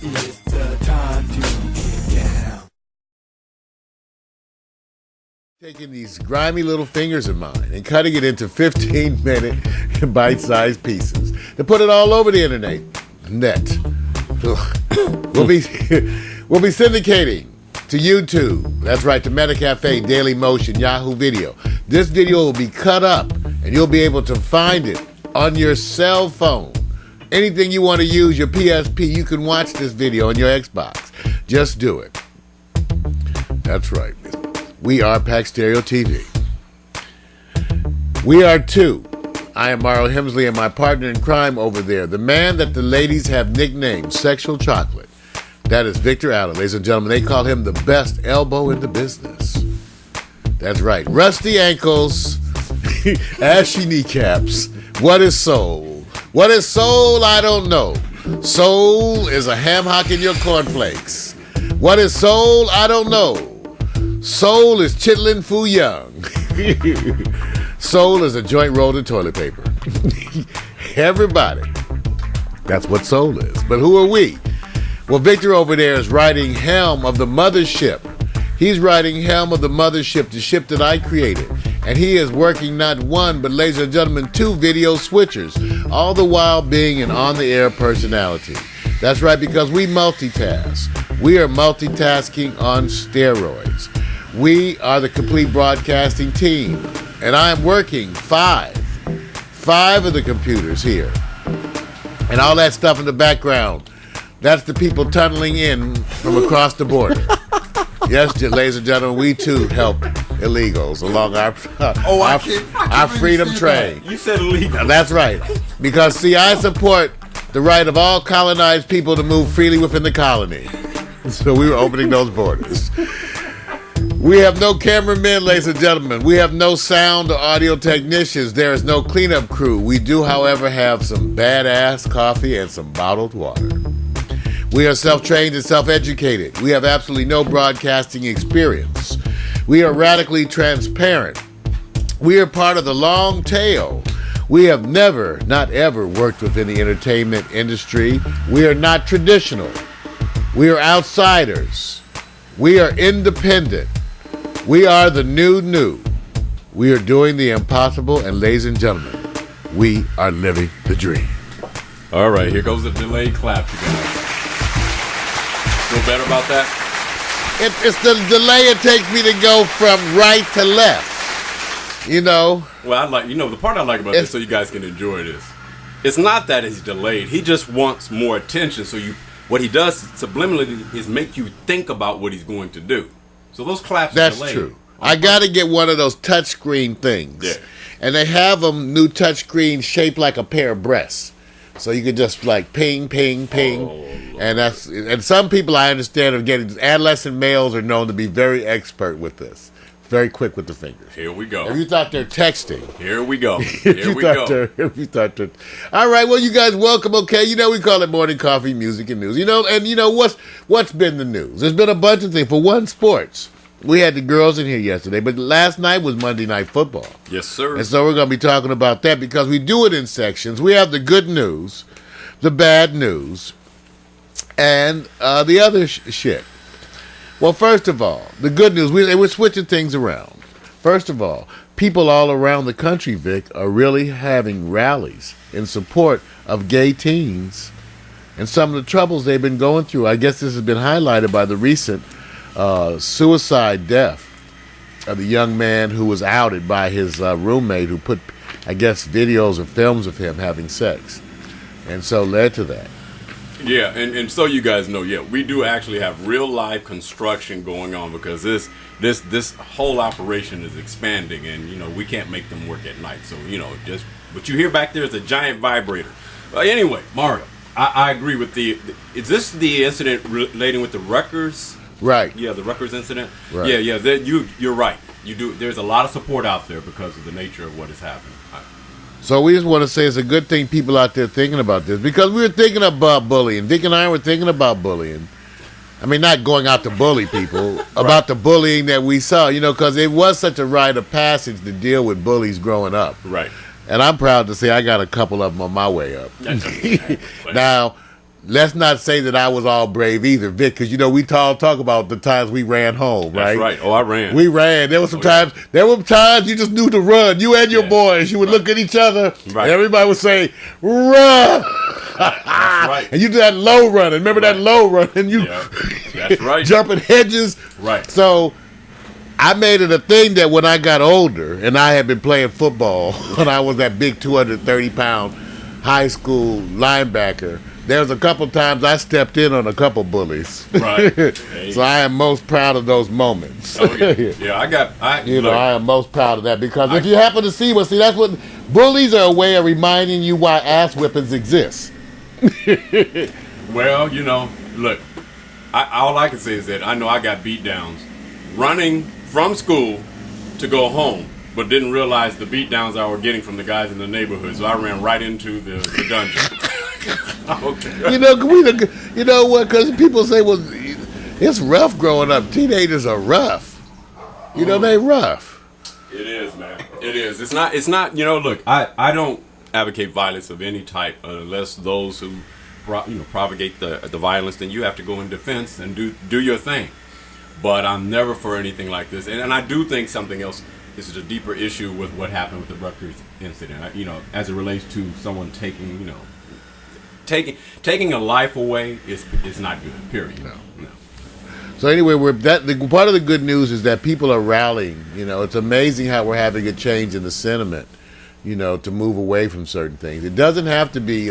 It's the time to get down. Taking these grimy little fingers of mine and cutting it into 15-minute bite-sized pieces to put it all over the internet. We'll be syndicating to YouTube. That's right, to Metacafe, Daily Motion, Yahoo Video. This video will be cut up and you'll be able to find it on your cell phone. Anything you want to use, your PSP, you can watch this video on your Xbox. Just do it. That's right. We are Pack Stereo TV. We are two. I am Mario Hemsley and my partner in crime over there, the man that the ladies have nicknamed Sexual Chocolate. That is Victor Allen. Ladies and gentlemen, they call him the best elbow in the business. That's right. Rusty ankles, ashy kneecaps. What is soul? What is soul? I don't know. Soul is a ham hock in your cornflakes. What is soul? I don't know. Soul is chitlin foo young. Soul is a joint rolled in toilet paper. Everybody. That's what soul is. But who are we? Well, Victor over there is riding helm of the mothership. He's riding helm of the mothership, the ship that I created. And he is working not one, but ladies and gentlemen, two video switchers, all the while being an on-the-air personality. That's right, because we multitask. We are multitasking on steroids. We are the complete broadcasting team. And I am working five of the computers here. And all that stuff in the background, that's the people tunneling in from across the border. Yes, ladies and gentlemen, we too help illegals along our freedom train. You said illegal. That's right. Because, see, I support the right of all colonized people to move freely within the colony. So we were opening those borders. We have no cameramen, ladies and gentlemen. We have no sound or audio technicians. There is no cleanup crew. We do, however, have some badass coffee and some bottled water. We are self-trained and self-educated. We have absolutely no broadcasting experience. We are radically transparent. We are part of the long tail. We have never, not ever, worked within the entertainment industry. We are not traditional. We are outsiders. We are independent. We are the new. We are doing the impossible, and ladies and gentlemen, we are living the dream. All right, here goes the delayed clap, you guys. Feel better about that? It's the delay it takes me to go from right to left. You know? Well, the part I like about this, so you guys can enjoy this. It's not that he's delayed. He just wants more attention. So what he does subliminally is make you think about what he's going to do. So those claps are delayed. That's true. I got to get one of those touchscreen things. Yeah. And they have them new touchscreen shaped like a pair of breasts. So you could just like ping, ping, ping. Oh, and some people I understand are getting, adolescent males are known to be very expert with this. Very quick with the fingers. Here we go. If you thought they're texting. Here we go. Here we go. All right, well, you guys, welcome, okay? You know, we call it Morning Coffee, Music, and News. You know, and you know, what's been the news? There's been a bunch of things. For one, sports. We had the girls in here yesterday, but last night was Monday Night Football. Yes, sir. And so we're going to be talking about that because we do it in sections. We have the good news, the bad news, and the other shit. Well, first of all, the good news, we're switching things around. First of all, people all around the country, Vic, are really having rallies in support of gay teens and some of the troubles they've been going through. I guess this has been highlighted by the recent suicide death of the young man who was outed by his roommate who put, I guess, videos or films of him having sex. And so led to that. Yeah, and so you guys know, we do actually have real live construction going on because this whole operation is expanding, and we can't make them work at night. So just what you hear back there is a giant vibrator. Anyway, Mario, I agree with is this the incident relating with the Rutgers? Right. Yeah, the Rutgers incident. Right. Yeah. You're right. You do. There's a lot of support out there because of the nature of what has happened. So we just want to say it's a good thing people out there thinking about this because we were thinking about bullying. Vic and I were thinking about bullying. I mean, not going out to bully people, about the bullying that we saw, because it was such a rite of passage to deal with bullies growing up. Right. And I'm proud to say I got a couple of them on my way up. That's okay. Now, let's not say that I was all brave either, Vic, because we all talk about the times we ran home, right? That's right. Oh, I ran. We ran. There were some times. There were times you just knew to run. You and your boys. You would look at each other. Right. And everybody would say, "Run!" That's right. And you do that low running. Remember that low running? You That's right. jumping hedges. Right. So I made it a thing that when I got older, and I had been playing football when I was that big 230-pound high school linebacker, there was a couple times I stepped in on a couple bullies. Right. So I am most proud of those moments. Oh, yeah. I am most proud of that because if you happen to see that's what bullies are, a way of reminding you why ass whippings exist. Well, look, all I can say is that I know I got beat downs running from school to go home, but didn't realize the beat downs I were getting from the guys in the neighborhood, so I ran right into the dungeon. Okay. You know what? Because people say, well, it's rough growing up. Teenagers are rough. They rough. It is, man. It is. It's not. Look, I don't advocate violence of any type unless those who propagate the violence, then you have to go in defense and do your thing. But I'm never for anything like this, and I do think something else. This is a deeper issue with what happened with the Rutgers incident. As it relates to someone taking a life away is not good. Period. No. So anyway, part of the good news is that people are rallying. It's amazing how we're having a change in the sentiment. To move away from certain things. It doesn't have to be,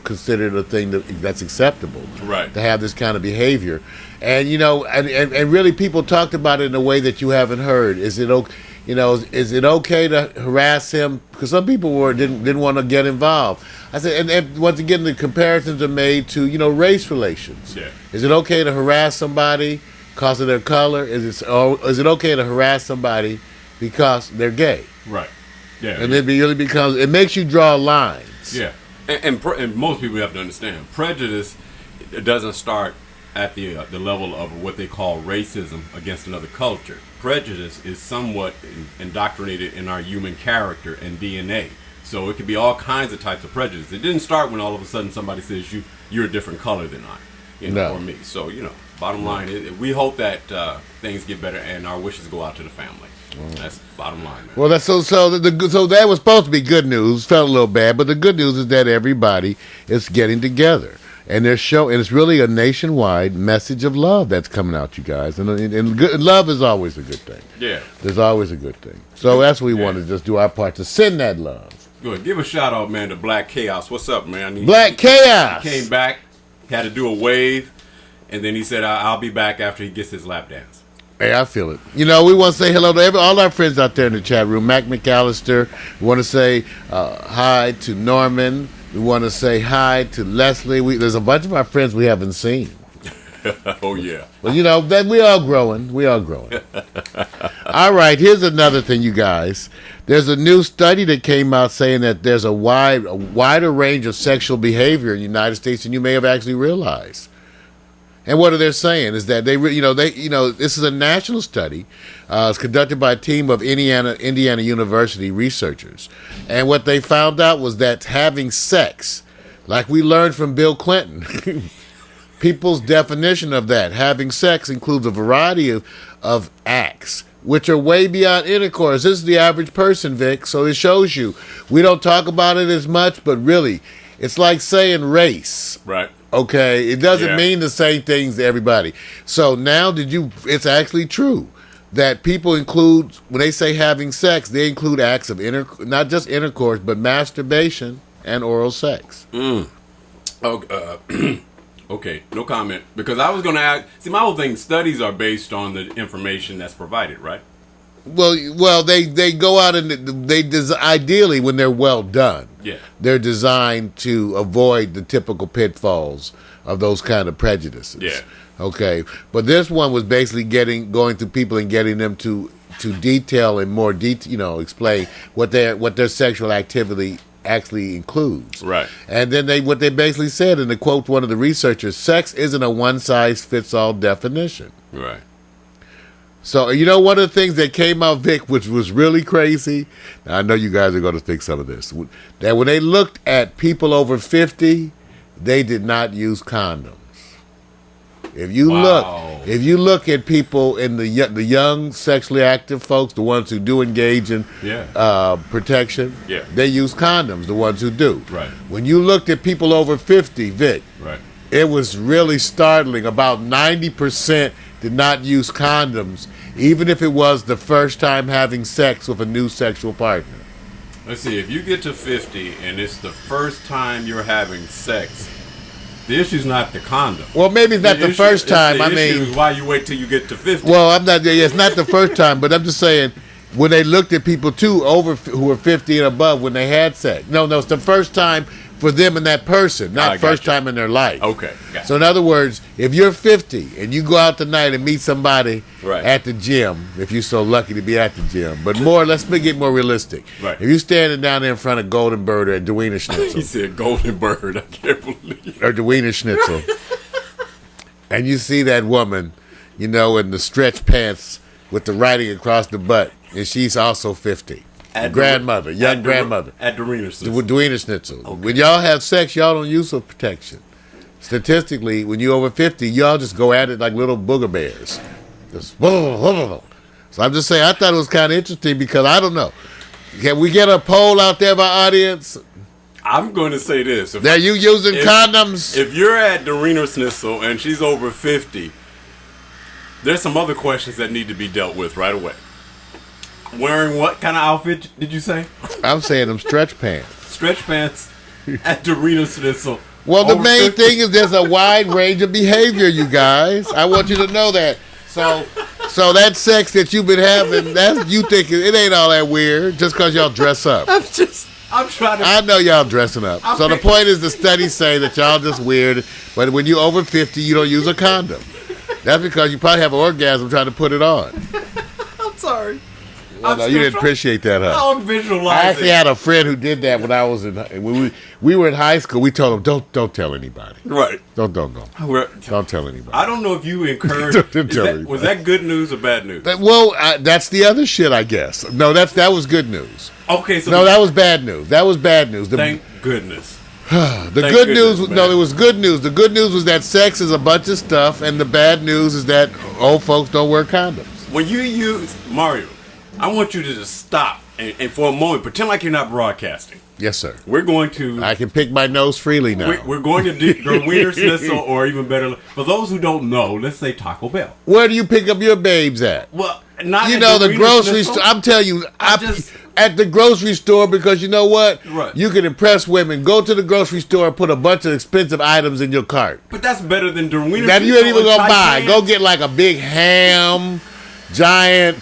considered a thing that's acceptable. Right. To have this kind of behavior, and and really people talked about it in a way that you haven't heard. Is it okay to harass him? Because some people didn't want to get involved. I said, and once again, the comparisons are made to race relations. Yeah. Is it okay to harass somebody because of their color? Is it okay to harass somebody because they're gay? Right. Yeah. And it really becomes, it makes you draw lines. Yeah. And most people have to understand, prejudice doesn't start at the level of what they call racism against another culture. Prejudice is somewhat indoctrinated in our human character and DNA. So it could be all kinds of types of prejudice. It didn't start when all of a sudden somebody says you're a different color than I, or me. So bottom line, we hope that things get better, and our wishes go out to the family. That's bottom line, man. Well, that's so that was supposed to be good news. Felt a little bad, but the good news is that everybody is getting together, and and it's really a nationwide message of love that's coming out, you guys. And love is always a good thing. Yeah, there's always a good thing. So that's what we want to just do our part to send that love. Good. Give a shout out, man, to Black Chaos. What's up, man? Black Chaos. He came back, had to do a wave, and then he said, "I'll be back after he gets his lap dance." Hey, I feel it. We want to say hello to all our friends out there in the chat room. Mac McAllister. We want to say hi to Norman. We want to say hi to Leslie. There's a bunch of our friends we haven't seen. Oh, yeah. Well, that we all growing. We all growing. All right, here's another thing, you guys. There's a new study that came out saying that there's a wider range of sexual behavior in the United States than you may have actually realized. And what are they saying is that this is a national study. It's conducted by a team of Indiana University researchers. And what they found out was that having sex, like we learned from Bill Clinton, people's definition of that, having sex includes a variety of acts, which are way beyond intercourse. This is the average person, Vic, so it shows you. We don't talk about it as much, but really, it's like saying race. Right. Okay, it doesn't mean the same things to everybody. So now it's actually true that people include, when they say having sex, they include acts of not just intercourse, but masturbation and oral sex. Okay, no comment. Because I was going to ask, see, my whole thing, studies are based on the information that's provided, right? Well, they go out and ideally when they're well done, they're designed to avoid the typical pitfalls of those kind of prejudices. Yeah. Okay, but this one was basically going through people and getting them to detail in more detail, explain what their sexual activity actually includes. Right. And then what they basically said, and to quote one of the researchers, sex isn't a one-size-fits-all definition. Right. So, one of the things that came out, Vic, which was really crazy, now I know you guys are going to think some of this, that when they looked at people over 50, they did not use condoms. If Wow. you look at people in the young sexually active folks, the ones who do engage in protection, Yeah. they use condoms. The ones who do. Right. When you looked at people over 50, Vic, Right. it was really startling. About 90% did not use condoms, even if it was the first time having sex with a new sexual partner. Let's see. If you get to 50 and it's the first time you're having sex, the issue's not the condom. Well, maybe it's not the first time. The issue is why you wait till you get to 50. Well, I'm not. It's not the first time, but I'm just saying when they looked at people too who were 50 and above when they had sex. No, it's the first time for them and that person, not first time in their life. Okay. Gotcha. So in other words, if you're 50 and you go out tonight and meet somebody Right. at the gym, if you're so lucky to be at the gym, but let's get more realistic. Right. If you're standing down there in front of Golden Bird or Deweyner He Schnitzel said Golden Bird. I can't believe. or Deweyner Schnitzel, and you see that woman, in the stretch pants with the writing across the butt, and she's also 50. Grandmother, young grandmother. At the arena. Deweyner Schnitzel. When y'all have sex, y'all don't use for protection. Statistically, when you're over 50, y'all just go at it like little booger bears. Just, so I'm just saying, I thought it was kind of interesting because I don't know. Can we get a poll out there of our audience? I'm going to say this. Are you using condoms? If you're at the arena Schnitzel and she's over 50, there's some other questions that need to be dealt with right away. Wearing what kind of outfit did you say? I'm saying them stretch pants. Stretch pants at the arena Schnitzel. Well, the Over main 50? thing is there's a wide range of behavior, you guys. I want you to know that. So that sex that you've been having, you think it ain't all that weird just because y'all dress up. I'm trying to. I know y'all dressing up. So the point is the studies say that y'all just weird, but when you're over 50, you don't use a condom. That's because you probably have an orgasm trying to put it on. I'm sorry. Well, no, you didn't appreciate that, huh? I'm visualizing. I actually had a friend who did that when I was when we were in high school. We told him, don't tell anybody. Right. Don't We're- tell anybody. I don't know if you encouraged. Don't tell anybody. Was that good news or bad news? Well, that's the other shit, I guess. No, that was good news. Okay, so No, that was bad news. That was bad news. thank goodness. The thank good news, goodness, no, man. it was good news. The good news was that sex is a bunch of stuff, and the bad news is that old folks don't wear condoms. When you use Mario, I want you to just stop and for a moment pretend like you're not broadcasting. Yes, sir. We're going to. I can pick my nose freely now. We're going to do the Wiener Schnitzel, or even better, for those who don't know, let's say Taco Bell. Where do you pick up your babes at? Well, not You at know, the Wiener grocery Schnitzel. store. I'm telling you, just- at the grocery store, because you know what? Right. You can impress women. Go to the grocery store and put a bunch of expensive items in your cart But that's better than the Wiener that you Schnitzel ain't even and gonna buy. Titanic. Go get like a big ham, giant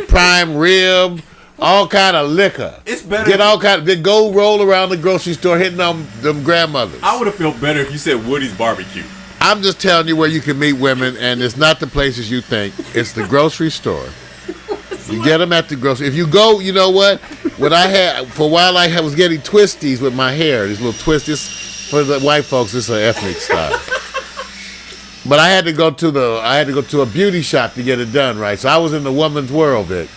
prime rib, all kind of liquor. It's better Get if- all kind. Then go roll around the grocery store hitting them grandmothers. I would have felt better if you said Woody's Barbecue. I'm just telling you where you can meet women, and it's not the places you think. It's the grocery store. You get them at the grocery. If you go, you know what? What I had for a while, I was getting twisties with my hair. These little twisties for the white folks. This is an ethnic style. But I had to go to a beauty shop to get it done right. So I was in the woman's world, Vic.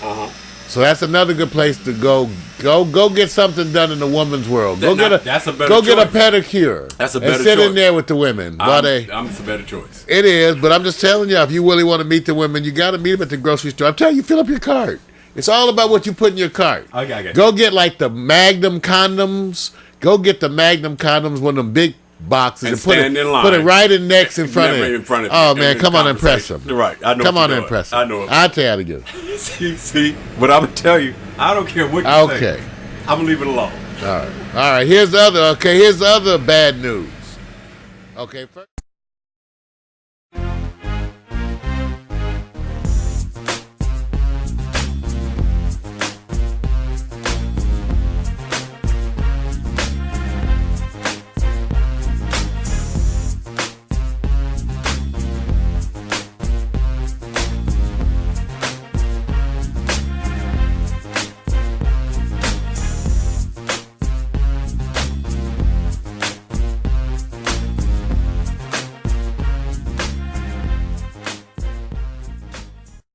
So that's another good place to go. Go get something done in the woman's world. That's a better Go get a choice. pedicure. That's a and better sit in choice. there with the women. It's a better choice. It is, but I'm just telling you, if you really want to meet the women, you got to meet them at the grocery store. I'm telling you, fill up your cart. It's all about what you put in your cart. I got you. Go get like the Magnum condoms. Go get the Magnum condoms, one of them big boxes, And put stand it in line. put it right in next in front of Never you. in front of you. Oh And man, in come on and impress them. conversation. Right, I know Come what on you're and doing. impress them. I know. I'll tell you how to get it. See, but I'm gonna tell you, I don't care what you say. Okay. I'm gonna leave it alone. All right. Here's the other. Okay, here's the other bad news. Okay. First